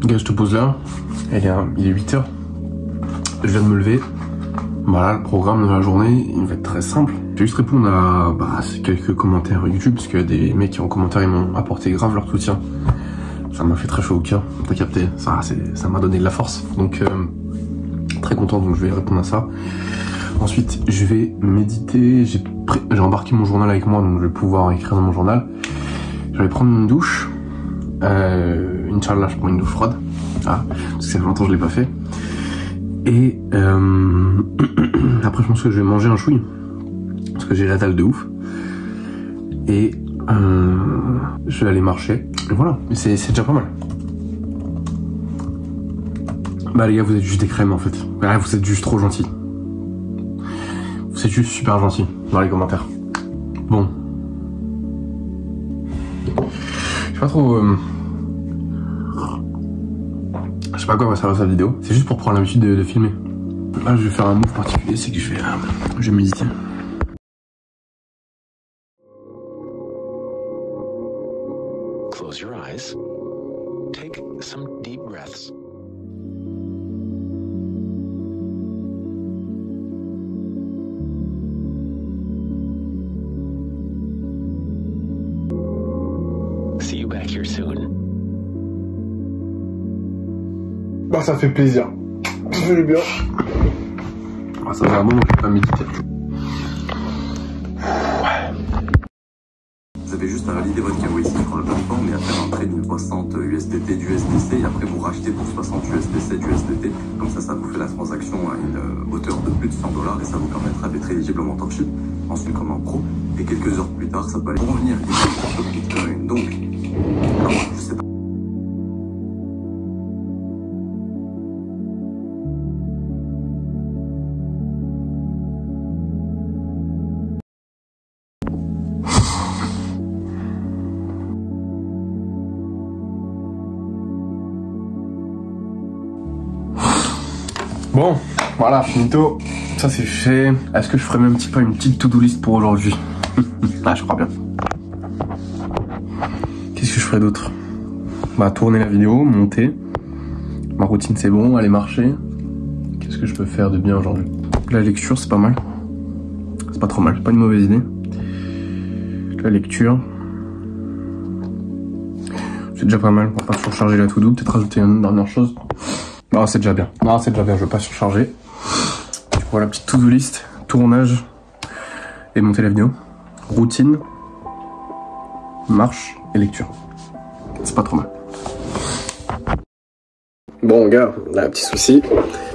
Gars, je te pose là, il est 8h, je viens de me lever, voilà, le programme de la journée, il va être très simple. Je vais juste répondre à quelques commentaires YouTube, parce que des mecs qui en commentaire, ils m'ont apporté grave leur soutien. Ça m'a fait très chaud au cœur, t'as capté, ça m'a donné de la force, donc très content, donc je vais répondre à ça. Ensuite, je vais méditer, j'ai embarqué mon journal avec moi, donc je vais pouvoir écrire dans mon journal. Je vais prendre une douche. Inch'Allah, je prends une douche froide. Ah, parce que ça fait longtemps que je l'ai pas fait. Et après, je pense que je vais manger un chouille. Parce que j'ai la dalle de ouf. Et je vais aller marcher. Et voilà, c'est déjà pas mal. Bah les gars, vous êtes juste des crèmes en fait. Bah, vous êtes juste trop gentils. Vous êtes juste super gentils dans les commentaires. Bon. Je sais pas trop... Je sais pas à quoi va servir cette vidéo. C'est juste pour prendre l'habitude de filmer. Là, je vais faire un move particulier, c'est que je vais méditer. Close your eyes. Take some deep breaths. See you back here soon. Bah ça fait plaisir. Ça fait du bien. Ah, ça fait un moment que je vais pas méditer. Vous avez juste à valider votre KYC sur la plateforme et à faire un trade de 60 USDT d'USDC et après vous rachetez pour 60 USDC d'USDT. Comme ça vous fait la transaction à une hauteur de plus de 100 $ et ça vous permettra d'être éligible au mentor ship, ensuite comme un pro. Et quelques heures plus tard, ça peut aller revenir sur le Bitcoin. Donc, alors, je sais pas. Bon, voilà, finito. Ça c'est fait. Est-ce que je ferai même pas une petite to-do list pour aujourd'hui? Ah, je crois bien. Qu'est-ce que je ferai d'autre? Bah, tourner la vidéo, monter. Ma routine c'est bon, aller marcher. Qu'est-ce que je peux faire de bien aujourd'hui? La lecture c'est pas mal. C'est pas trop mal, c'est pas une mauvaise idée. La lecture. C'est déjà pas mal, on va pas surcharger la to-do, peut-être rajouter une dernière chose. Non, c'est déjà bien. Non, c'est déjà bien, je veux pas surcharger. Du coup, voilà, petite to-do list, tournage et monter la vidéo. Routine, marche et lecture. C'est pas trop mal. Bon, gars, là, un petit souci.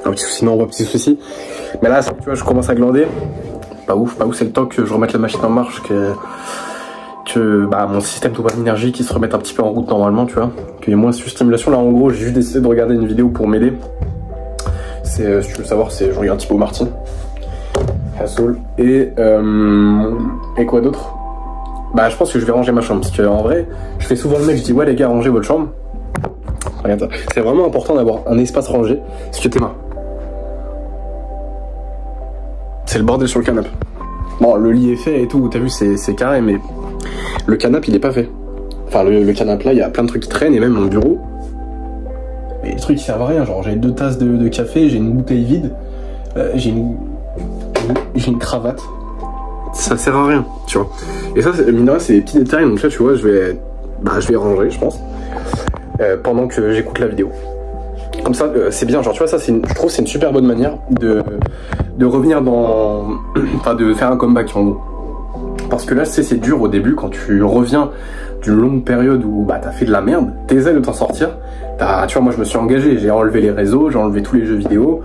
Un petit souci, non, pas petit souci. Mais là, tu vois, je commence à glander. Pas ouf, c'est le temps que je remette la machine en marche, que mon système tout d'énergie qui se remette un petit peu en route normalement, tu vois, qu'il y ait moins de stimulation. Là en gros j'ai juste décidé de regarder une vidéo pour m'aider. C'est, si tu veux savoir, c'est je regarde Thibaut Martin, Hassol et quoi d'autre. Bah je pense que je vais ranger ma chambre, parce que en vrai je fais souvent le mec, je dis ouais les gars rangez votre chambre. Regarde ça, c'est vraiment important d'avoir un espace rangé, parce que t'es main. C'est le bordel sur le canapé. Bon, le lit est fait et tout, t'as vu, c'est carré, mais le canapé, il est pas fait. Enfin, le canapé là, il y a plein de trucs qui traînent, et même mon bureau. Et les trucs qui servent à rien, genre j'ai 2 tasses de café, j'ai une bouteille vide, j'ai une cravate. Ça sert à rien, tu vois. Et ça, mine de rien, c'est des petits détails, donc là, tu vois, je vais ranger, je pense, pendant que j'écoute la vidéo. Comme ça, c'est bien, genre tu vois, ça, je trouve c'est une super bonne manière de revenir dans... Enfin, de faire un comeback, en gros. Parce que là, c'est dur au début, quand tu reviens d'une longue période où bah, t'as fait de la merde, t'essaies de t'en sortir. Tu vois, moi, je me suis engagé, j'ai enlevé les réseaux, j'ai enlevé tous les jeux vidéo,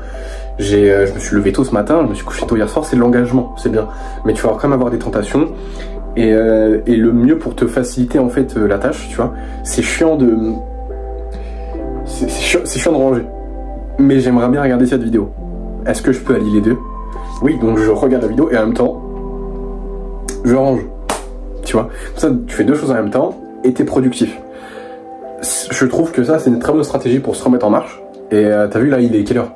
je me suis levé tôt ce matin, je me suis couché tôt hier soir, c'est de l'engagement, c'est bien. Mais tu vas quand même avoir des tentations. Et le mieux pour te faciliter, en fait, la tâche, tu vois, c'est chiant de... C'est chiant de ranger, mais j'aimerais bien regarder cette vidéo. Est-ce que je peux allier les deux? Oui, donc je regarde la vidéo et en même temps, je range. Tu vois, comme ça, tu fais 2 choses en même temps et t'es productif. Je trouve que ça, c'est une très bonne stratégie pour se remettre en marche. Et t'as vu, là, il est quelle heure?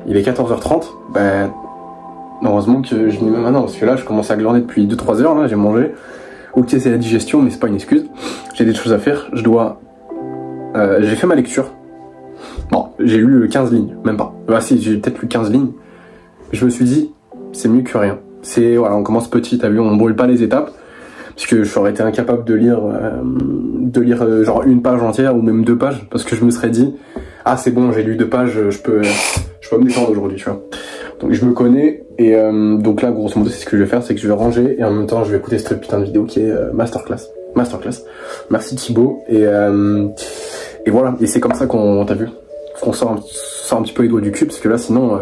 Il est 14h30. Ben, heureusement que je m'y mets maintenant, parce que là, je commence à glander depuis 2-3 heures. Là, j'ai mangé. Ok, c'est la digestion, mais c'est pas une excuse. J'ai des choses à faire. J'ai fait ma lecture. Bon, j'ai lu 15 lignes, même pas. Bah si, j'ai peut-être lu 15 lignes. Je me suis dit, c'est mieux que rien. C'est, voilà, on commence petit, t'as vu, on brûle pas les étapes. Parce que j'aurais été incapable de lire genre une page entière ou même 2 pages. Parce que je me serais dit, ah c'est bon, j'ai lu 2 pages, je peux me détendre aujourd'hui, tu vois. Donc je me connais, et donc là, grosso modo, c'est ce que je vais faire, c'est que je vais ranger, et en même temps, je vais écouter cette putain de vidéo qui est Masterclass. Merci Thibaut, et voilà, et c'est comme ça qu'on, t'as vu, qu'on sort un petit peu les doigts du cul, parce que là, sinon,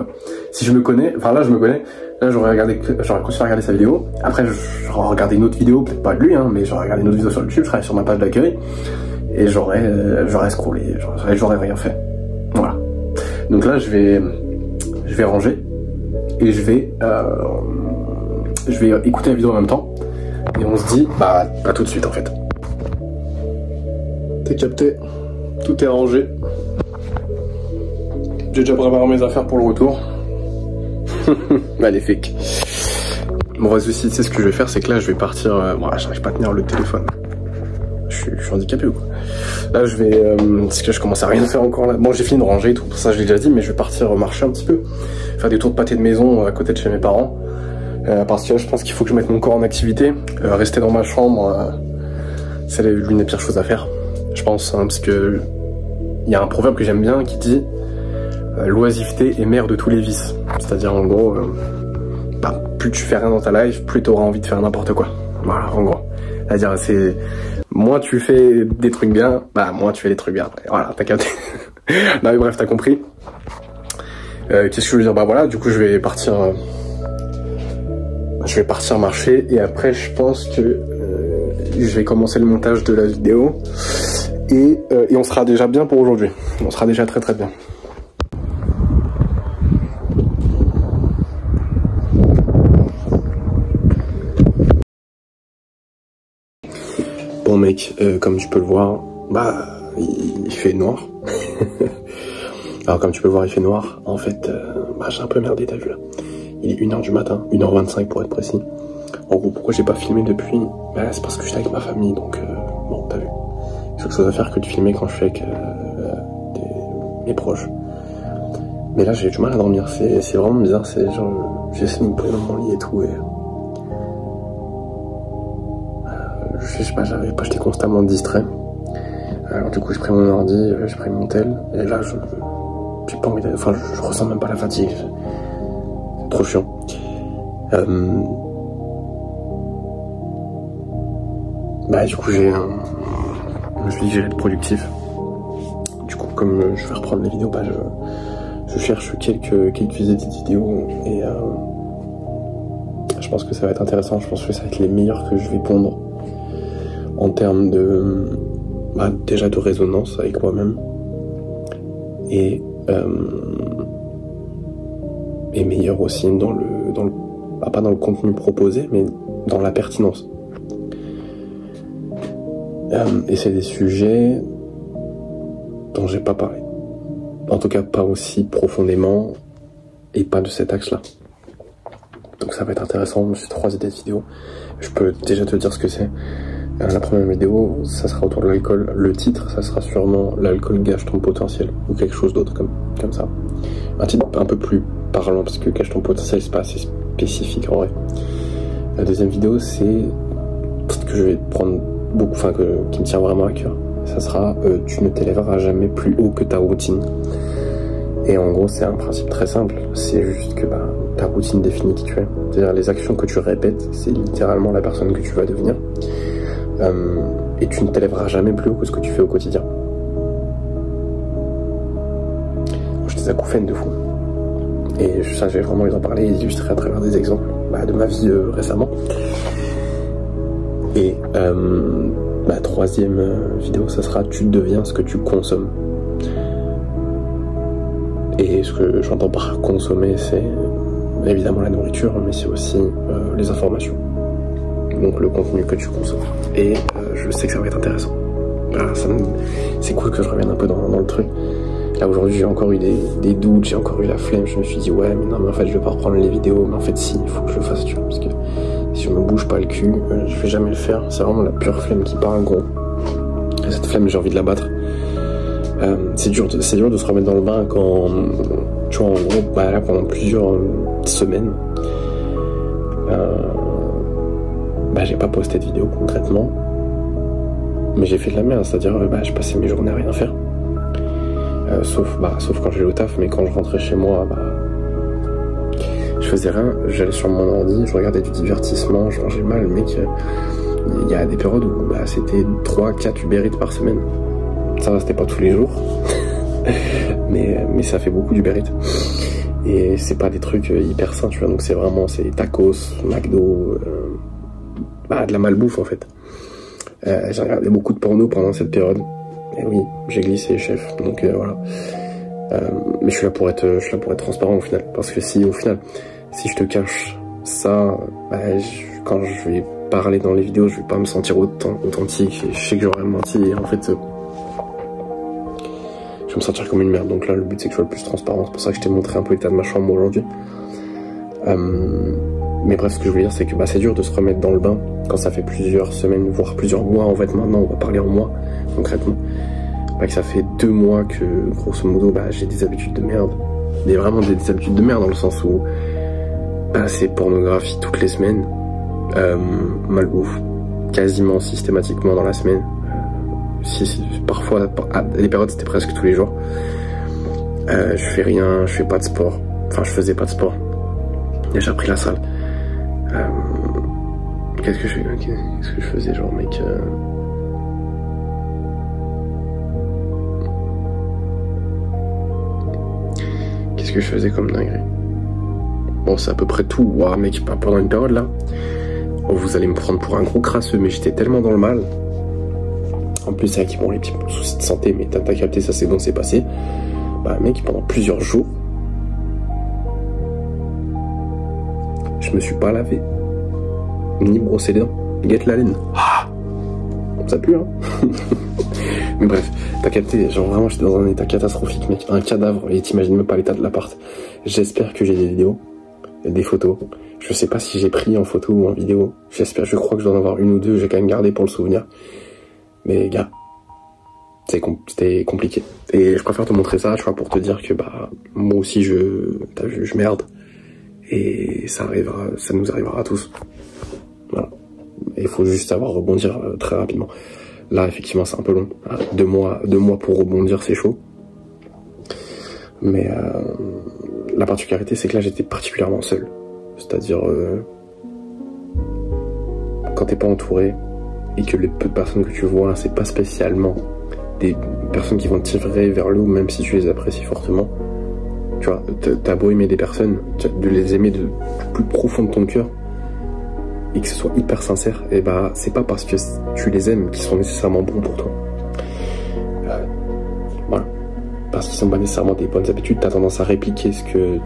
si je me connais, enfin là, je me connais, là, j'aurais continué à regarder sa vidéo, après, j'aurais regardé une autre vidéo, peut-être pas de lui, hein, mais j'aurais regardé une autre vidéo sur YouTube, je serais sur ma page d'accueil, et j'aurais scrollé, j'aurais rien fait. Voilà. Donc là, je vais ranger, et je vais écouter la vidéo en même temps, et on se dit, bah, à tout de suite en fait. T'es capté, tout est rangé. J'ai déjà préparé mes affaires pour le retour. Magnifique. Bon, vrai souci, tu sais ce que je vais faire, c'est que là je vais partir. Bon, j'arrive pas à tenir le téléphone. Je suis handicapé ou quoi. Là je vais. Parce que je commence à rien faire encore là. Bon, j'ai fini de ranger et tout, ça je l'ai déjà dit, mais je vais partir marcher un petit peu. Faire des tours de pâté de maison à côté de chez mes parents. Parce que là, je pense qu'il faut que je mette mon corps en activité. Rester dans ma chambre, c'est l'une des pires choses à faire. Je pense, hein, parce que il y a un proverbe que j'aime bien qui dit l'oisiveté est mère de tous les vices. C'est-à-dire en gros, bah, plus tu fais rien dans ta life, plus tu auras envie de faire n'importe quoi. Voilà, en gros. C'est-à-dire, c'est moins tu fais des trucs bien, bah moins tu fais des trucs bien après. Voilà, t'as capté. Non mais bref, t'as compris. Qu'est-ce que je veux dire? Bah voilà, du coup je vais partir marcher, et après je pense que je vais commencer le montage de la vidéo, et on sera déjà bien pour aujourd'hui. On sera déjà très très bien. Bon mec, comme tu peux le voir, bah il fait noir. Alors comme tu peux voir, il fait noir. En fait, bah, j'ai un peu merdé, t'as vu là. Il est 1h du matin, 1h25 pour être précis. En gros, pourquoi j'ai pas filmé depuis? Bah, c'est parce que j'étais avec ma famille, donc bon, t'as vu. C'est autre chose à faire que de filmer quand je suis avec mes proches. Mais là, j'ai du mal à dormir, c'est vraiment bizarre. C'est genre, j'essaie de me poser dans mon lit et tout, et je sais pas, j'arrive pas, j'étais constamment distrait. Alors du coup, j'ai pris mon ordi, j'ai pris mon tel, et là, j'ai pas envie enfin, je ressens même pas la fatigue. C'est trop chiant. Bah du coup, je me suis dit que j'allais être productif. Du coup, comme je vais reprendre les vidéos, bah je cherche quelques idées de vidéos, et je pense que ça va être intéressant. Je pense que ça va être les meilleurs que je vais pondre en termes de bah, déjà de résonance avec moi-même, et meilleur aussi dans le bah, pas dans le contenu proposé, mais dans la pertinence. Et c'est des sujets dont j'ai pas parlé, en tout cas pas aussi profondément, et pas de cet axe-là. Donc ça va être intéressant. Je me suis 3 idées de vidéos. Je peux déjà te dire ce que c'est. La première vidéo, ça sera autour de l'alcool. Le titre, ça sera sûrement l'alcool gâche ton potentiel, ou quelque chose d'autre comme ça. Un titre un peu plus parlant, parce que gâche ton potentiel, c'est pas assez spécifique en vrai. La deuxième vidéo, c'est que je vais prendre beaucoup, enfin qui me tient vraiment à cœur. Ça sera tu ne t'élèveras jamais plus haut que ta routine. Et en gros, c'est un principe très simple. C'est juste que bah, ta routine définit qui tu es. C'est-à-dire les actions que tu répètes, c'est littéralement la personne que tu vas devenir. Et tu ne t'élèveras jamais plus haut que ce que tu fais au quotidien. J'ai des acouphènes de fou. Et ça, j'ai vraiment envie d'en parler et illustrer à travers des exemples de ma vie récemment. Et la troisième vidéo, ça sera tu deviens ce que tu consommes. Et ce que j'entends par consommer, c'est évidemment la nourriture, mais c'est aussi les informations. Donc le contenu que tu consommes. Et je sais que ça va être intéressant. Voilà, c'est cool que je revienne un peu dans le truc. Là aujourd'hui j'ai encore eu des doutes, j'ai encore eu la flemme. Je me suis dit ouais mais non mais en fait je vais pas reprendre les vidéos. Mais en fait si, il faut que je le fasse, tu vois. Parce que si je me bouge pas le cul, je vais jamais le faire. C'est vraiment la pure flemme qui part, gros. Et cette flemme j'ai envie de la battre. C'est dur de se remettre dans le bain quand, tu vois, en gros, bah, là, pendant plusieurs semaines, bah, j'ai pas posté de vidéo concrètement, mais j'ai fait de la merde, c'est-à-dire, bah, je passais mes journées à rien faire. Sauf quand j'allais au taf, mais quand je rentrais chez moi, bah, je faisais rien, j'allais sur mon ordi, je regardais du divertissement, je mangeais mal, mec. Il y a des périodes où bah, c'était 3-4 Uber Eats par semaine. Ça va, c'était pas tous les jours, mais ça fait beaucoup d'Uber Eats. Et c'est pas des trucs hyper sains, tu vois, donc c'est tacos, McDo, bah, de la malbouffe en fait. J'ai regardé beaucoup de porno pendant cette période. Et oui, j'ai glissé, chef, donc voilà. Mais je suis là pour être transparent au final, parce que si je te cache ça, bah, quand je vais parler dans les vidéos, je vais pas me sentir authentique, et je sais que j'aurais menti, et en fait, je vais me sentir comme une merde. Donc là, le but c'est que je sois le plus transparent, c'est pour ça que je t'ai montré un peu l'état de ma chambre aujourd'hui. Mais bref, ce que je veux dire, c'est que bah, c'est dur de se remettre dans le bain quand ça fait plusieurs semaines, voire plusieurs mois. En fait, maintenant, on va parler en mois, concrètement. Bah, que ça fait 2 mois que, grosso modo, bah, j'ai des habitudes de merde. Mais vraiment des habitudes de merde, dans le sens où bah, c'est pornographie toutes les semaines, malbouffe quasiment systématiquement dans la semaine. Parfois, à des périodes, c'était presque tous les jours. Je fais rien, je fais pas de sport. Enfin, je faisais pas de sport. Et j'ai repris la salle. Qu'est-ce que je faisais, genre, mec, qu'est-ce que je faisais comme dinguerie? Bon, c'est à peu près tout. Ouah, mec, pendant une période, là, oh, vous allez me prendre pour un gros crasseux, mais j'étais tellement dans le mal. En plus, c'est vrai qu'ils ont les petits soucis de santé, mais t'as capté, ça c'est bon, c'est passé. Bah, mec, pendant plusieurs jours, je me suis pas lavé, ni brossé les dents. Guette la laine. Ah, ça pue, hein. Mais bref, t'as capté, genre vraiment, j'étais dans un état catastrophique, mec. Un cadavre, et t'imagines même pas l'état de l'appart. J'espère que j'ai des vidéos, des photos. Je sais pas si j'ai pris en photo ou en vidéo. Je crois que je dois en avoir une ou deux, j'ai quand même gardé pour le souvenir. Mais gars, c'était compliqué. Et je préfère te montrer ça, tu vois, pour te dire que bah moi aussi t'as vu, je merde. Et ça nous arrivera à tous. Voilà. Et il faut juste savoir rebondir très rapidement. Là, effectivement, c'est un peu long. 2 mois pour rebondir, c'est chaud. Mais la particularité, c'est que là, j'étais particulièrement seul. C'est-à-dire, quand t'es pas entouré, et que les peu de personnes que tu vois, c'est pas spécialement des personnes qui vont te tirer vers le haut, même si tu les apprécies fortement. Tu vois, t'as beau aimer des personnes, de les aimer du plus profond de ton cœur, et que ce soit hyper sincère, et bah c'est pas parce que tu les aimes qu'ils sont nécessairement bons pour toi. Voilà. Parce qu'ils sont pas nécessairement des bonnes habitudes, t'as tendance à répliquer ce que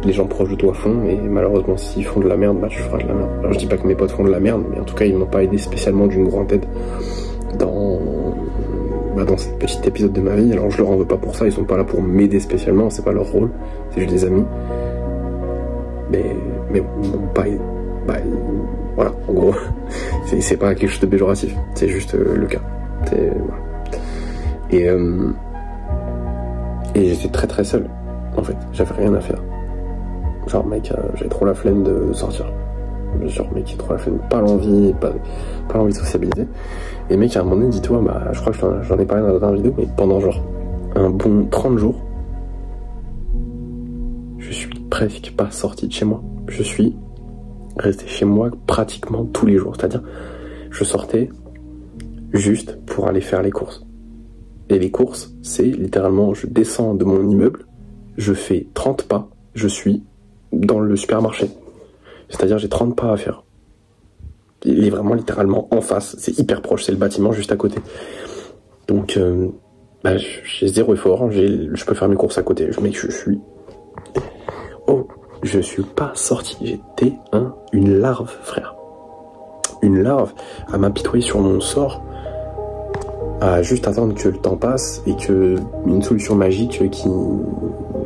les gens proches de toi font, et malheureusement s'ils font de la merde, bah tu feras de la merde. Alors je dis pas que mes potes font de la merde, mais en tout cas ils m'ont pas aidé spécialement d'une grande aide dans cet petit épisode de ma vie. Alors je leur en veux pas pour ça, ils sont pas là pour m'aider spécialement, c'est pas leur rôle, c'est juste des amis. Mais pas aidé. Bah, voilà, en gros, c'est pas quelque chose de péjoratif, c'est juste le cas. Voilà. Et j'étais très très seul, en fait, j'avais rien à faire. Genre mec, j'avais trop la flemme de sortir. Genre mec, j'ai trop la flemme, pas l'envie de sociabiliser. Et mec, à un moment donné, dis-toi, bah je crois que j'en ai parlé dans la dernière vidéo, mais pendant genre un bon 30 jours, je suis presque pas sorti de chez moi. Je suis resté chez moi pratiquement tous les jours. C'est-à-dire, je sortais juste pour aller faire les courses. Et les courses, c'est littéralement, je descends de mon immeuble, je fais 30 pas, je suis dans le supermarché. C'est-à-dire, j'ai 30 pas à faire. Il est vraiment littéralement en face, c'est hyper proche, c'est le bâtiment juste à côté. Donc, bah, j'ai zéro effort, je peux faire mes courses à côté. Je suis pas sorti, j'étais une larve, frère. Une larve à m'apitoyer sur mon sort, à juste attendre que le temps passe et que une solution magique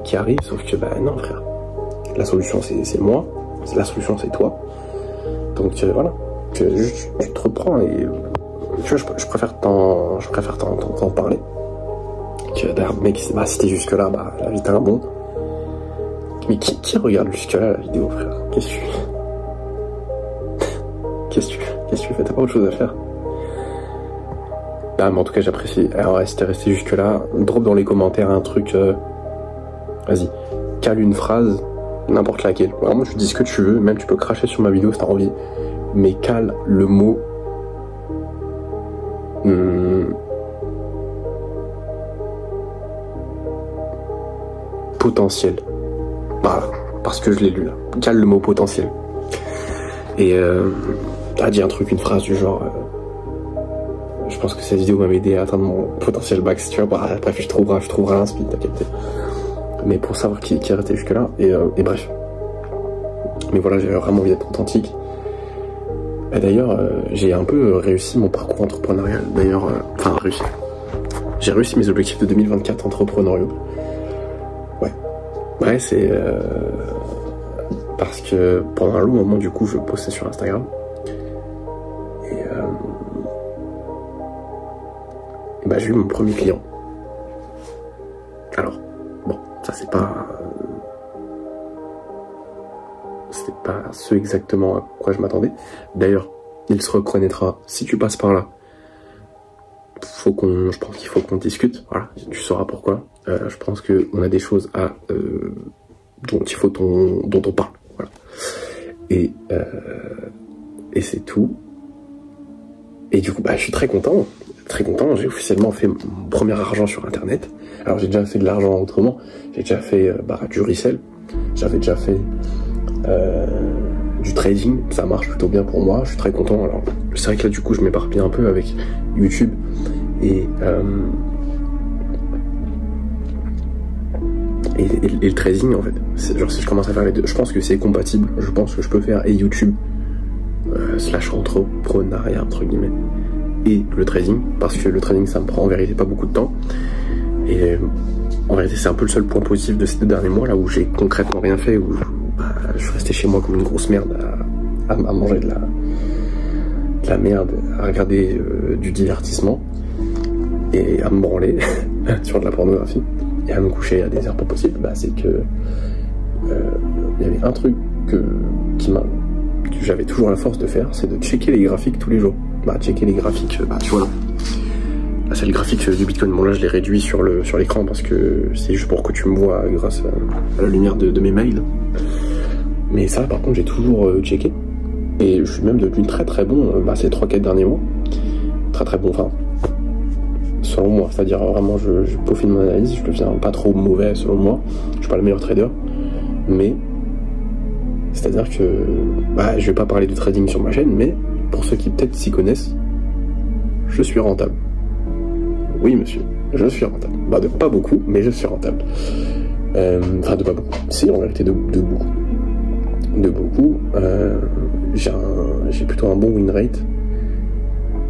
qui arrive, sauf que bah non frère. La solution c'est moi, la solution c'est toi. Donc voilà, tu te reprends et tu vois, je préfère t'en parler. D'ailleurs, mec, bah, si t'es jusque là, bah, la vie t'as un bon. Mais qui regarde jusque là la vidéo, frère? Qu'est-ce que tu fais? Qu'est-ce que tu fais? T'as pas autre chose à faire? Ah, mais en tout cas, j'apprécie. Alors, si t'es resté jusque là, drop dans les commentaires un truc. Vas-y, cale une phrase, n'importe laquelle. Alors, moi, tu dis ce que tu veux, même tu peux cracher sur ma vidéo si t'as envie. Mais cale le mot. Potentiel. Voilà, parce que je l'ai lu là. Cale le mot potentiel. Et t'as dit un truc, une phrase du genre. Je pense que cette vidéo m'a aidé à atteindre mon potentiel max, tu vois. Bah, bref, je trouverai un speed, t'as capté. Mais pour savoir qui est resté jusque là, et bref. Mais voilà, j'ai vraiment envie d'être authentique. Et d'ailleurs, j'ai un peu réussi mon parcours entrepreneurial. D'ailleurs, enfin, réussi. J'ai réussi mes objectifs de 2024 entrepreneuriaux. Ouais, c'est parce que pendant un long moment, du coup, je postais sur Instagram. Et bah, j'ai eu mon premier client. Alors, bon, ça c'est pas... C'était pas ce exactement à quoi je m'attendais. D'ailleurs, il se reconnaîtra si tu passes par là. Je pense qu'il faut qu'on discute. Voilà, tu sauras pourquoi. Je pense qu'on a des choses à dont on parle. Voilà. Et c'est tout. Et du coup, bah, je suis très content. Très content. J'ai officiellement fait mon premier argent sur Internet. Alors j'ai déjà fait de l'argent autrement. J'ai déjà fait du resell. J'avais déjà fait du trading. Ça marche plutôt bien pour moi. Je suis très content. Alors c'est vrai que là du coup je m'éparpille un peu avec YouTube et le trading en fait. Genre si je commence à faire les deux, je pense que c'est compatible. Je pense que je peux faire et YouTube / entrepreneuriat entre guillemets et le trading, parce que le trading ça me prend en vérité pas beaucoup de temps. Et en vérité c'est un peu le seul point positif de ces 2 derniers mois là où j'ai concrètement rien fait, où je suis resté chez moi comme une grosse merde à manger de la merde, à regarder du divertissement et à me branler sur de la pornographie et à me coucher à des heures pas possibles. Bah, c'est que il y avait un truc que j'avais toujours la force de faire, c'est de checker les graphiques tous les jours. Bah, checker les graphiques, bah tu vois là. Là, c'est le graphique du Bitcoin. Bon là je l'ai réduit sur l'écran parce que c'est juste pour que tu me vois grâce à la lumière de mes mails. Mais ça par contre j'ai toujours checké. Et je suis même devenu très très bon ces 3-4 derniers mois. Très très bon, enfin selon moi, c'est-à-dire vraiment je peaufine mon analyse, je deviens pas trop mauvais selon moi. Je suis pas le meilleur trader, mais c'est-à-dire que je vais pas parler de trading sur ma chaîne, mais pour ceux qui peut-être s'y connaissent, je suis rentable. Oui monsieur, je suis rentable. Bah de pas beaucoup, mais je suis rentable. Enfin de pas beaucoup. Si en réalité de beaucoup. De beaucoup. J'ai plutôt un bon win rate.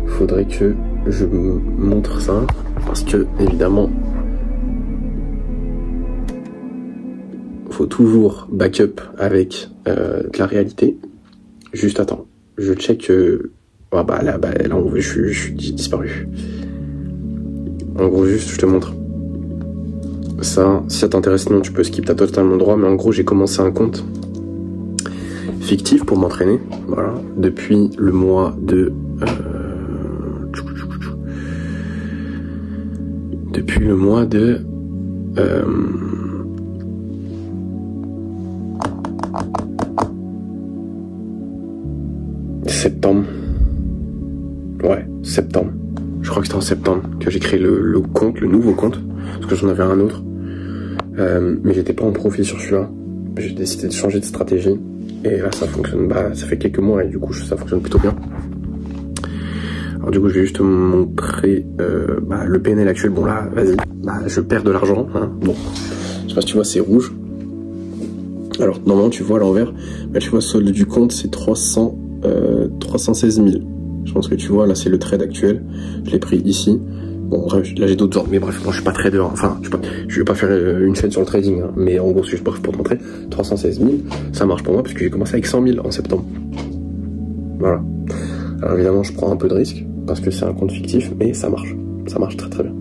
Faudrait que je me montre ça, parce que évidemment faut toujours backup avec de la réalité. Juste attends, je check là en gros je suis disparu. En gros juste je te montre ça, si ça t'intéresse, sinon tu peux skip, t'as totalement droit, mais en gros j'ai commencé un compte fictif pour m'entraîner, voilà, depuis le mois de septembre. Ouais, septembre. Je crois que c'était en septembre que j'ai créé le compte, le nouveau compte, parce que j'en avais un autre. Mais j'étais pas en profil sur celui-là. J'ai décidé de changer de stratégie. Et là ça fonctionne, ça fait quelques mois et du coup ça fonctionne plutôt bien. Alors du coup je vais juste te montrer le PNL actuel. Bon là, vas-y, je perds de l'argent, hein. Bon, je sais pas si tu vois, c'est rouge. Alors normalement tu vois à l'envers, tu vois solde du compte c'est 316 000. Je pense que tu vois, là c'est le trade actuel, je l'ai pris ici. Bon bref, là j'ai d'autres ordres, mais bref, moi je suis pas trader, enfin je vais pas faire une chaîne sur le trading, hein, mais en gros c'est juste pour te montrer, 316 000, ça marche pour moi parce que j'ai commencé avec 100 000 en septembre. Voilà. Alors évidemment je prends un peu de risque, parce que c'est un compte fictif, mais ça marche très très bien.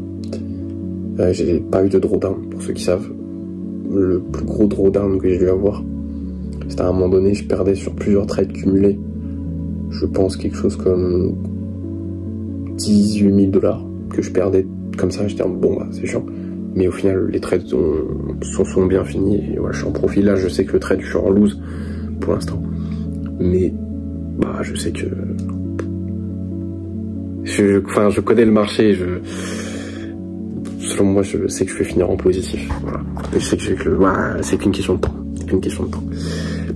J'ai pas eu de drawdown, pour ceux qui savent. Le plus gros drawdown que j'ai dû avoir, c'était à un moment donné, je perdais sur plusieurs trades cumulés. Je pense quelque chose comme 18 000 $ que je perdais comme ça. J'étais bon, bah c'est chiant. Mais au final, les trades sont bien finis. Et voilà, je suis en profit. Là, je sais que le trade, je suis en lose pour l'instant. Mais bah, je sais que... je connais le marché. Selon moi, je sais que je vais finir en positif. Voilà. Et je sais que c'est qu'une question de temps. C'est qu'une question de temps.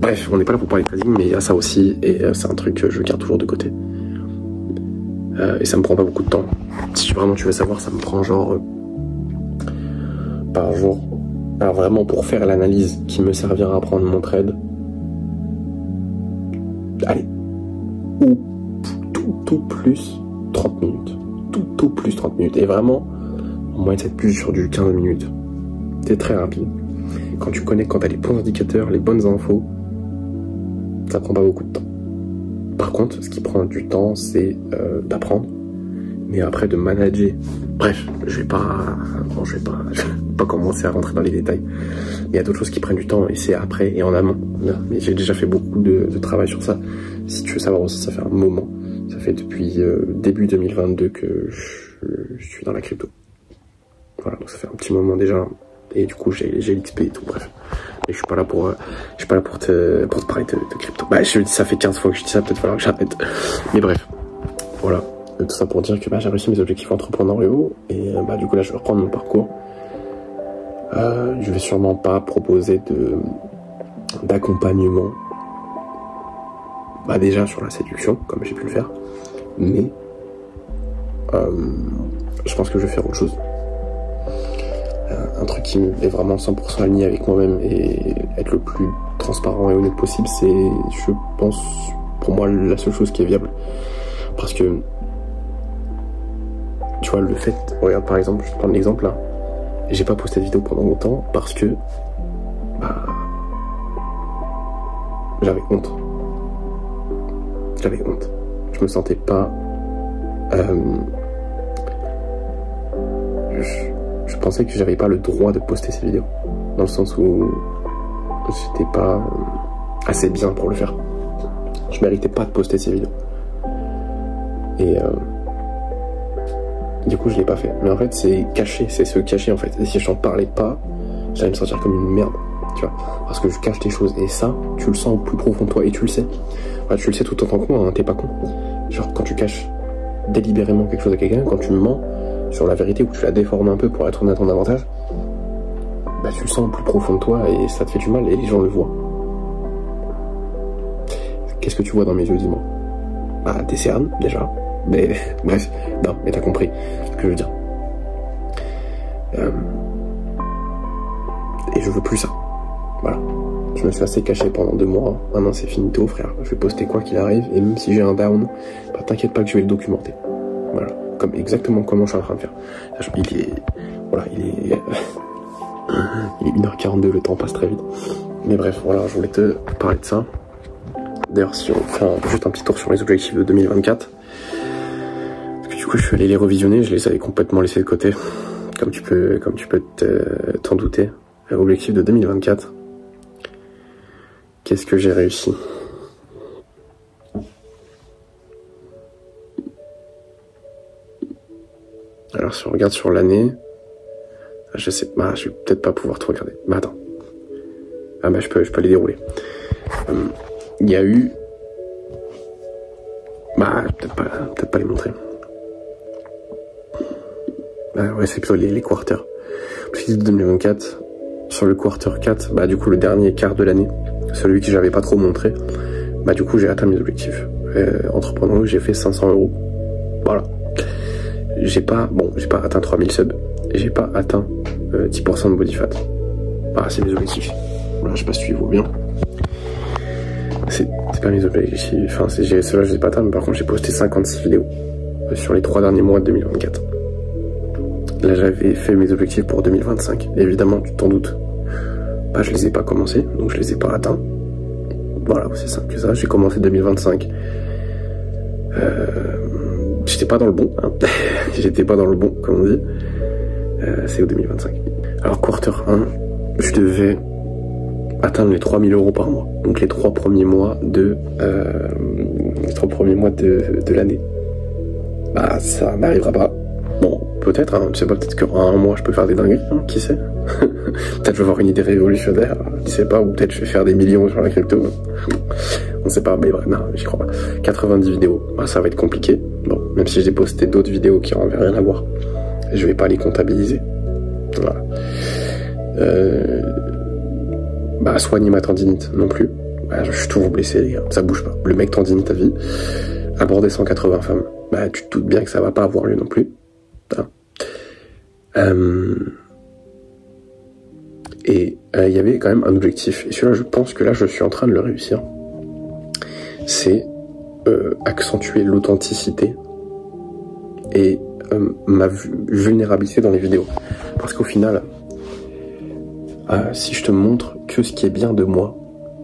Bref, on n'est pas là pour parler de trading, mais il y a ça aussi. Et c'est un truc que je garde toujours de côté. Et ça me prend pas beaucoup de temps. Si vraiment tu veux savoir, ça me prend genre... par jour. Alors vraiment, pour faire l'analyse qui me servira à prendre mon trade, allez, ou tout plus 30 minutes. Tout plus 30 minutes. Et vraiment, en moyenne, c'est plus sur du 15 minutes. C'est très rapide. Quand tu connais, quand tu as les bons indicateurs, les bonnes infos, ça prend pas beaucoup de temps. Par contre, ce qui prend du temps, c'est d'apprendre, mais après de manager. Bref, je vais pas commencer à rentrer dans les détails. Il y a d'autres choses qui prennent du temps et c'est après et en amont. Mais j'ai déjà fait beaucoup de travail sur ça. Si tu veux savoir aussi, ça fait un moment. Ça fait depuis début 2022 que je suis dans la crypto. Voilà, donc ça fait un petit moment déjà. Et du coup, j'ai l'XP et tout, bref. Et je suis pas là pour te parler de crypto. Bah, je dis, ça fait 15 fois que je dis ça, peut-être falloir que j'arrête. Mais bref, voilà. Tout ça pour dire que j'ai réussi mes objectifs entrepreneuriaux. Et du coup, là, je vais reprendre mon parcours. Je vais sûrement pas proposer d'accompagnement. Bah, déjà sur la séduction, comme j'ai pu le faire. Mais je pense que je vais faire autre chose. Un truc qui est vraiment 100% aligné avec moi-même et être le plus transparent et honnête possible, c'est, je pense, pour moi, la seule chose qui est viable. Parce que, tu vois, le fait, regarde par exemple, je vais prendre l'exemple là, j'ai pas posté de vidéo pendant longtemps parce que, j'avais honte. J'avais honte. Je me sentais pas... Je pensais que j'avais pas le droit de poster ces vidéos. Dans le sens où j'étais pas assez bien pour le faire. Je méritais pas de poster ces vidéos. Et du coup je l'ai pas fait. Mais en fait c'est caché, c'est se cacher en fait. Et si je n'en parlais pas, j'allais me sentir comme une merde. Tu vois, parce que je cache des choses. Et ça, tu le sens au plus profond de toi et tu le sais. Voilà, tu le sais tout autant que moi, hein, t'es pas con. Genre quand tu caches délibérément quelque chose à quelqu'un, quand tu mens sur la vérité ou que tu la déformes un peu pour être à ton avantage, bah tu le sens au plus profond de toi et ça te fait du mal et les gens le voient. Qu'est-ce que tu vois dans mes yeux, dis-moi? Bah tes cernes déjà, mais bref, non, mais t'as compris ce que je veux dire. Et je veux plus ça. Voilà. Je me suis assez caché pendant 2 mois. Maintenant c'est finito, frère. Je vais poster quoi qu'il arrive et même si j'ai un down, bah t'inquiète pas que je vais le documenter. Voilà. Comme exactement comment je suis en train de faire. Il est 1h42, le temps passe très vite. Mais bref, voilà, je voulais te parler de ça. D'ailleurs, si on fait juste un petit tour sur les objectifs de 2024. Parce que du coup, je suis allé les revisionner, je les avais complètement laissés de côté. Comme tu peux t'en douter. Objectif de 2024. Qu'est-ce que j'ai réussi ? Alors si on regarde sur l'année, je sais, je vais peut-être pas pouvoir tout regarder. Mais attends, je peux les dérouler. Il y a eu, peut-être pas les montrer. Ouais, c'est plutôt les quarters. Objectif de 2024 sur le quarter 4, du coup le dernier quart de l'année, celui que j'avais pas trop montré. Du coup j'ai atteint mes objectifs. Entrepreneur, j'ai fait 500 €. Voilà. J'ai pas atteint 3000 subs, et j'ai pas atteint 10% de body fat. C'est mes objectifs. Voilà, je sais pas si tu vois bien. C'est pas mes objectifs, enfin ceux-là je les ai pas atteints, mais par contre j'ai posté 56 vidéos sur les 3 derniers mois de 2024. Là j'avais fait mes objectifs pour 2025, et évidemment tu t'en doutes. Je les ai pas commencés, donc je les ai pas atteints. Voilà, c'est simple que ça, j'ai commencé 2025. J'étais pas dans le bon, hein. J'étais pas dans le bon, comme on dit. c'est au 2025. Alors quarter 1, je devais atteindre les 3000 € par mois. Donc les 3 premiers mois de l'année. Bah ça n'arrivera pas. Bon, peut-être, hein, tu sais pas, peut-être qu'en un mois je peux faire des dingueries, hein, qui sait. Peut-être je vais avoir une idée révolutionnaire, qui sait pas, ou peut-être je vais faire des millions sur la crypto. On sait pas, mais bref, non, j'y crois pas. 90 vidéos, bah, ça va être compliqué. Bon, même si j'ai posté d'autres vidéos qui n'avaient rien à voir, je vais pas les comptabiliser. Voilà. Bah, soigner ma tendinite non plus. Bah, je suis toujours blessé, les gars. Ça bouge pas. Le mec tendinite à vie. Aborder 180 femmes. Bah, tu te doutes bien que ça va pas avoir lieu non plus. Hein. Et il y avait quand même un objectif. Et celui-là, je pense que là, je suis en train de le réussir. C'est accentuer l'authenticité et ma vulnérabilité dans les vidéos. Parce qu'au final, si je te montre que ce qui est bien de moi,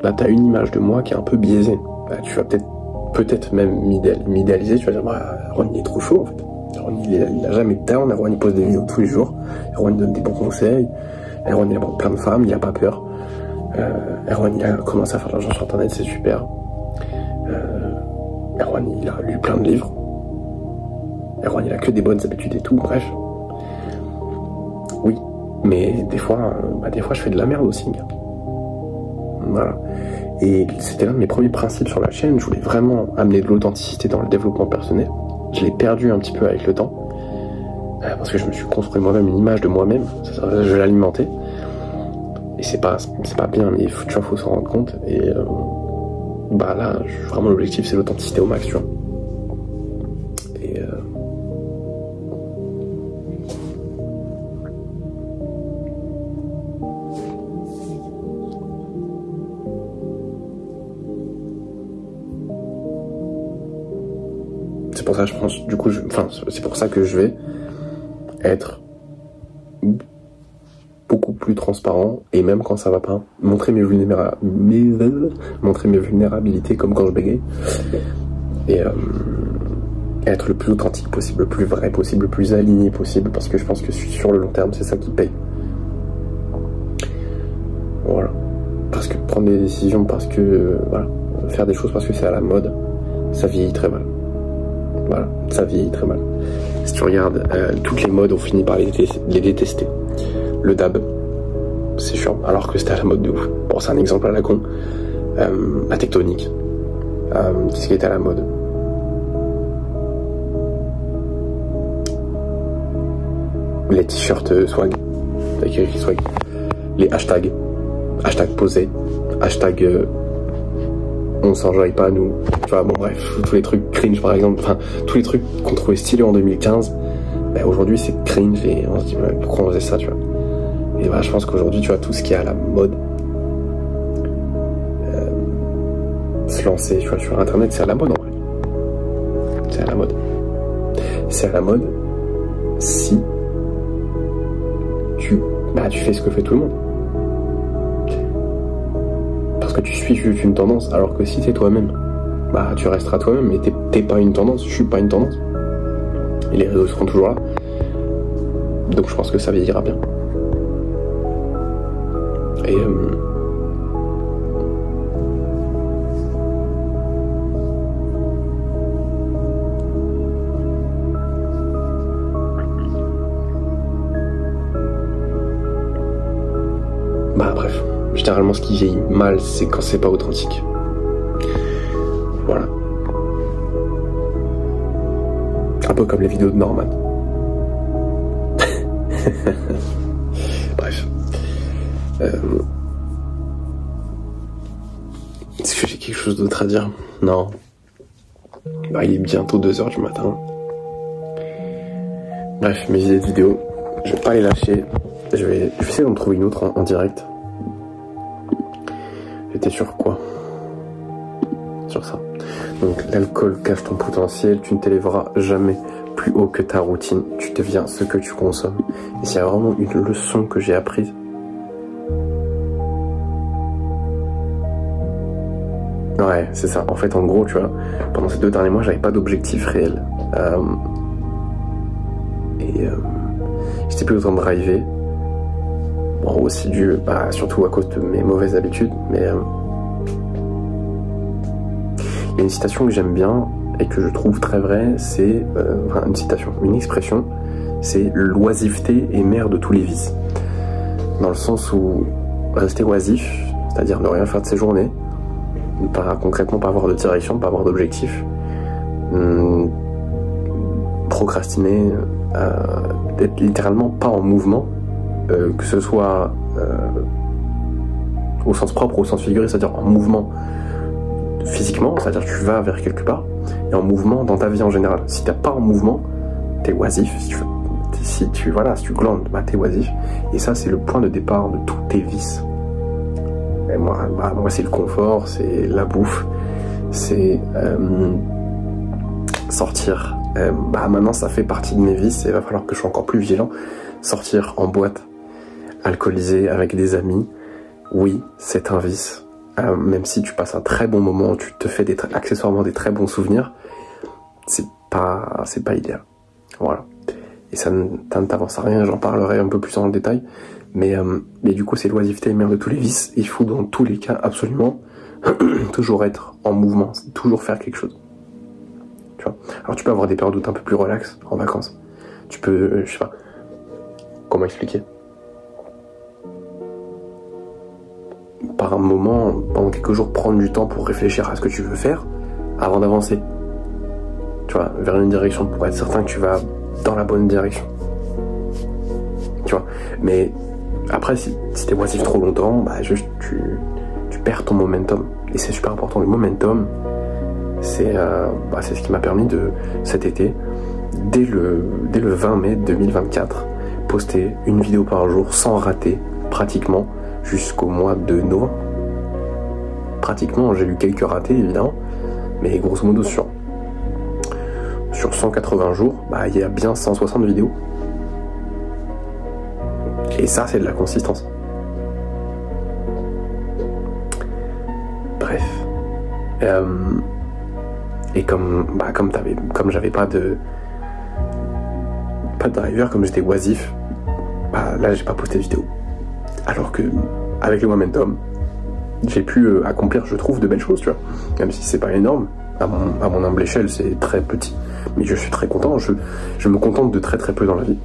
bah, t'as une image de moi qui est un peu biaisée. Bah, tu vas peut-être même m'idéaliser, tu vas dire, bah, Erwan il est trop chaud en fait. Erwan il a jamais de down, Erwan il pose des vidéos tous les jours, Erwan donne des bons conseils, Erwan il aborde plein de femmes, il a pas peur, Erwan il a commencé à faire de l'argent sur internet, c'est super. Erwan il a lu plein de livres, Erwan il a que des bonnes habitudes et tout, bref. Oui, mais des fois je fais de la merde aussi, gars. Voilà. Et c'était l'un de mes premiers principes sur la chaîne. Je voulais vraiment amener de l'authenticité dans le développement personnel. Je l'ai perdu un petit peu avec le temps. Parce que je me suis construit moi-même une image de moi-même. Je l'alimentais. Et c'est pas bien, mais tu vois, faut s'en rendre compte. Et bah là, vraiment l'objectif c'est l'authenticité au max, tu vois. Et c'est pour ça, je pense, du coup, c'est pour ça que je vais être beaucoup plus transparent, et même quand ça va pas, montrer mes vulnérabilités comme quand je bégaye, et être le plus authentique possible, le plus vrai possible, le plus aligné possible, parce que je pense que sur le long terme, c'est ça qui paye. Voilà. Parce que prendre des décisions, parce que, voilà, faire des choses parce que c'est à la mode, ça vieillit très mal. Voilà, ça vieillit très mal. Si tu regardes, toutes les modes, on finit par les détester. Le dab, c'est chiant, alors que c'était à la mode de ouf. Bon, c'est un exemple à la con. La tectonique, qu'est-ce qui était à la mode? Les t-shirts swag, avec écrit swag. Les hashtags, hashtag posé, hashtag on s'enjaille pas nous, tu vois, bon bref, tous les trucs cringe par exemple, enfin tous les trucs qu'on trouvait stylés en 2015, bah, aujourd'hui c'est cringe et on se dit ouais, pourquoi on faisait ça, tu vois. Et bah je pense qu'aujourd'hui, tu vois, tout ce qui est à la mode, se lancer, tu vois, sur internet, c'est à la mode en vrai. C'est à la mode. C'est à la mode si tu fais ce que fait tout le monde. Que tu suis juste une tendance, alors que si t'es toi-même, bah tu resteras toi-même, mais t'es pas une tendance, je suis pas une tendance. Et les réseaux seront toujours là. Donc je pense que ça vieillira bien. Et bah bref. Généralement, ce qui vieillit mal, c'est quand c'est pas authentique. Voilà. Un peu comme les vidéos de Norman. Bref. Est-ce que j'ai quelque chose d'autre à dire? Non. Bah, il est bientôt 2 h du matin. Bref, mes idées de vidéos, je vais pas les lâcher. Je vais essayer d'en trouver une autre en direct. J'étais sur quoi? Sur ça. Donc l'alcool cache ton potentiel, tu ne t'élèveras jamais plus haut que ta routine, tu deviens ce que tu consommes. Et s'il y a vraiment une leçon que j'ai apprise, ouais, c'est ça. En fait, en gros, tu vois, pendant ces 2 derniers mois, j'avais pas d'objectif réel. j'étais plus autant drivé. Bon, aussi dû, surtout à cause de mes mauvaises habitudes, mais il y a une citation que j'aime bien et que je trouve très vraie, c'est une citation, une expression, c'est l'oisiveté est mère de tous les vices. Dans le sens où rester oisif, c'est-à-dire ne rien faire de ses journées, concrètement pas avoir de direction, pas avoir d'objectif, procrastiner, d'être littéralement pas en mouvement, que ce soit au sens propre ou au sens figuré, c'est-à-dire en mouvement physiquement, c'est-à-dire que tu vas vers quelque part, et en mouvement dans ta vie en général. Si t'es pas en mouvement, t'es oisif. Si tu glandes, t'es oisif. Et ça, c'est le point de départ de tous tes vices. Et moi c'est le confort, c'est la bouffe, c'est sortir. Maintenant, ça fait partie de mes vices et il va falloir que je sois encore plus vigilant. Sortir en boîte, alcoolisé avec des amis, oui, c'est un vice. Même si tu passes un très bon moment, tu te fais accessoirement des très bons souvenirs, c'est pas idéal. Voilà. Et ça ne t'avance à rien, j'en parlerai un peu plus en détail. Mais du coup, c'est l'oisiveté mère de tous les vices. Il faut dans tous les cas absolument toujours être en mouvement, toujours faire quelque chose. Tu vois. Alors tu peux avoir des périodes où t'es un peu plus relax en vacances. Tu peux, je sais pas, comment expliquer. Par un moment, pendant quelques jours, prendre du temps pour réfléchir à ce que tu veux faire avant d'avancer. Tu vois, vers une direction pour être certain que tu vas dans la bonne direction. Tu vois, mais après, si t'es oisif trop longtemps, tu perds ton momentum. Et c'est super important. Le momentum, c'est ce qui m'a permis de, cet été, dès le 20 mai 2024, poster une vidéo par jour sans rater, pratiquement, jusqu'au mois de novembre. Pratiquement, j'ai eu quelques ratés, évidemment, mais grosso modo, sur 180 jours, il y a bien 160 vidéos. Et ça, c'est de la consistance. Bref. Et comme j'avais pas de driver, comme j'étais oisif, là, j'ai pas posté de vidéo. Alors que, avec le momentum, j'ai pu accomplir, je trouve, de belles choses, tu vois. Même si c'est pas énorme, à mon humble échelle, c'est très petit. Mais je suis très content, je me contente de très très peu dans la vie.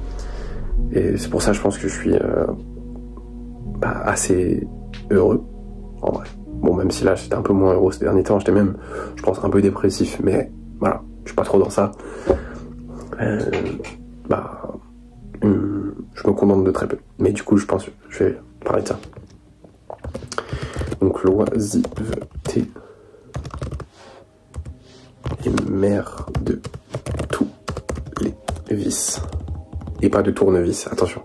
Et c'est pour ça, je pense que je suis assez heureux, en vrai. Bon, même si là, j'étais un peu moins heureux ces derniers temps, j'étais même, je pense, un peu dépressif, mais voilà, je suis pas trop dans ça. Je me contente de très peu. Mais du coup, je pense que je vais parler de ça. Donc, l'oisiveté est mère de tous les vices. Et pas de tournevis, attention.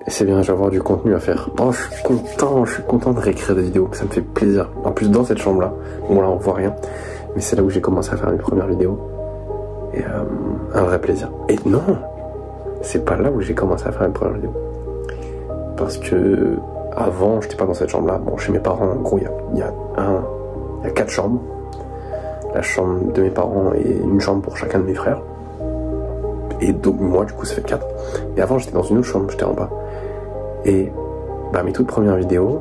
C'est bien, je vais avoir du contenu à faire. Oh, je suis content de réécrire des vidéos, ça me fait plaisir. En plus, dans cette chambre-là, bon là, on voit rien, mais c'est là où j'ai commencé à faire mes premières vidéos. Et un vrai plaisir. Et non, c'est pas là où j'ai commencé à faire mes premières vidéos. Parce que avant, j'étais pas dans cette chambre-là. Bon, chez mes parents, en gros, il y a 4 chambres. La chambre de mes parents et une chambre pour chacun de mes frères. Et donc moi, du coup, ça fait 4. Et avant, j'étais dans une autre chambre, j'étais en bas. Et mes toutes premières vidéos,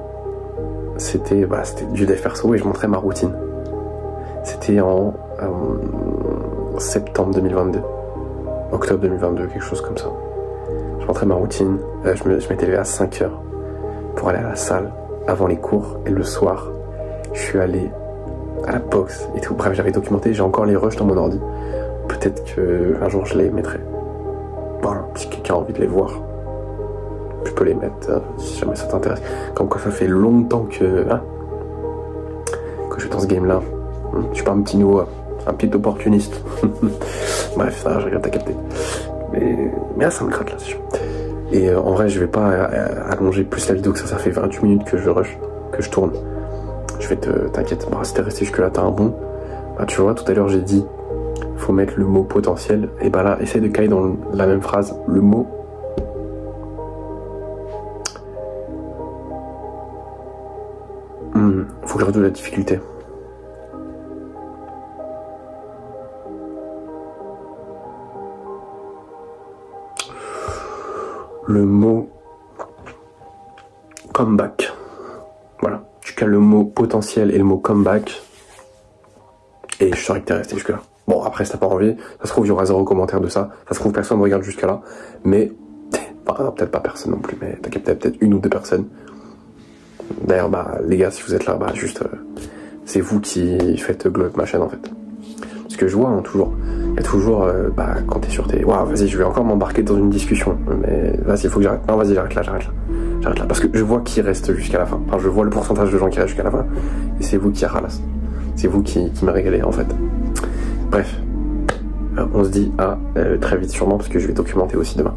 c'était du dev perso et je montrais ma routine. C'était en septembre 2022. Octobre 2022, quelque chose comme ça. Je montrais ma routine. Je m'étais levé à 5h pour aller à la salle avant les cours. Et le soir, je suis allé à la boxe et tout. Bref, j'avais documenté, j'ai encore les rushs dans mon ordi. Peut-être qu'un jour je les mettrai. Voilà, si quelqu'un a envie de les voir, je peux les mettre si jamais ça t'intéresse. Comme quoi ça fait longtemps que je suis dans ce game là. Je suis pas un petit nouveau, un petit opportuniste. Bref, ça, je regarde, t'as capté. Mais là, ça me gratte là-dessus. Et en vrai, je vais pas allonger plus la vidéo que ça fait 28 minutes que je rush, que je tourne. Je vais t'inquiète, si t'es resté jusque là, t'as un bon. Tu vois, tout à l'heure j'ai dit, faut mettre le mot potentiel. Et là, essaye de caler dans la même phrase le mot faut que je redoute la difficulté. le mot comeback. Voilà, tu cales le mot potentiel et le mot comeback et je saurais que t'es resté jusque là. Bon, après si t'as pas envie, ça se trouve il y aura 0 commentaire de ça, ça se trouve personne ne regarde jusqu'à là, mais enfin, peut-être pas personne non plus, mais t'as capté peut-être 1 ou 2 personnes. D'ailleurs, bah les gars, si vous êtes là, bah juste c'est vous qui faites glow up ma chaîne en fait. Parce que je vois hein, toujours, il y a toujours bah quand t'es sur tes... Waouh, vas-y, je vais encore m'embarquer dans une discussion, mais vas-y, il faut que j'arrête. Non, vas-y, j'arrête là. J'arrête là, parce que je vois qui reste jusqu'à la fin. Enfin, je vois le pourcentage de gens qui restent jusqu'à la fin, et c'est vous qui ralasse. C'est vous qui me régalez en fait. Bref, on se dit à très vite sûrement, parce que je vais documenter aussi demain.